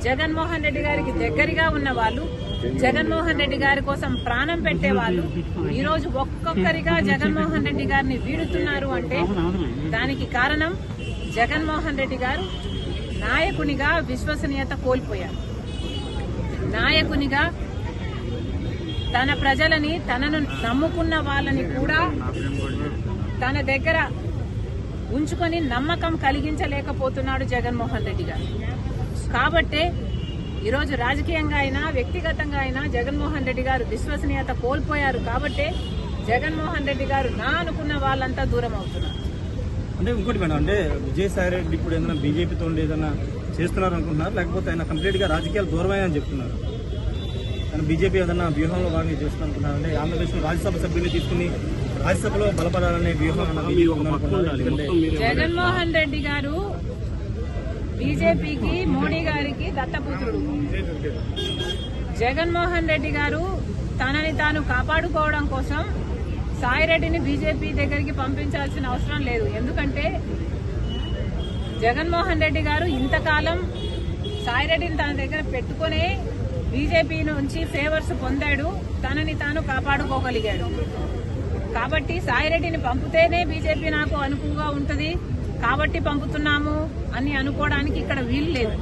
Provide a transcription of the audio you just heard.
జగన్మోహన్ రెడ్డి గారికి దగ్గరగా ఉన్న వాళ్ళు, జగన్మోహన్ రెడ్డి గారి కోసం ప్రాణం పెట్టే వాళ్ళు ఈ రోజు ఒక్కొక్కరిగా జగన్మోహన్ రెడ్డి గారిని వీడుతున్నారు అంటే దానికి కారణం జగన్మోహన్ రెడ్డి గారు నాయకునిగా విశ్వసనీయత కోల్పోయారు. నాయకునిగా తన ప్రజలని, తనను నమ్ముకున్న వాళ్ళని కూడా తన దగ్గర ఉంచుకొని నమ్మకం కలిగించలేకపోతున్నాడు జగన్మోహన్ రెడ్డి గారు. కాబట్టే ఈరోజు రాజకీయంగా అయినా వ్యక్తిగతంగా అయినా జగన్మోహన్ రెడ్డి గారు విశ్వసనీయత కోల్పోయారు. కాబట్టే జగన్మోహన్ రెడ్డి గారు నా అనుకున్న వాళ్ళంతా దూరం అవుతున్నారు. అంటే ఇంకోటి మేడం, అంటే విజయసాయి రెడ్డి ఇప్పుడు ఏదైనా బీజేపీతో ఏదైనా చేస్తున్నారు అనుకుంటున్నారు, లేకపోతే ఆయన కంప్లీట్ గా రాజకీయాలు దూరమని చెప్తున్నారు? ఆయన బీజేపీ ఏదైనా వ్యూహంలో భాగంగా చేస్తున్నారు అనుకుంటున్నారు? అంటే ఆంధ్రప్రదేశ్ రాజ్యసభ సభ్యులు తీసుకుని రాజ్యసభలో బలపడాలనే వ్యూహం జగన్మోహన్ రెడ్డి గారు బీజేపీకి, మోడీ గారికి దత్తపుత్రుడు. జగన్మోహన్ రెడ్డి గారు తనని తాను కాపాడుకోవడం కోసం సాయిరెడ్డిని బీజేపీ దగ్గరికి పంపించాల్సిన అవసరం లేదు. ఎందుకంటే జగన్మోహన్ రెడ్డి గారు ఇంతకాలం సాయిరెడ్డిని తన దగ్గర పెట్టుకునే బీజేపీ నుంచి ఫేవర్స్ పొందాడు, తనని తాను కాపాడుకోగలిగాడు. కాబట్టి సాయిరెడ్డిని పంపితేనే బీజేపీ నాకు అనుకువగా ఉంటుంది కాబట్టి పంపుతున్నాము అని అనుకోవడానికి ఇక్కడ వీలు లేదు.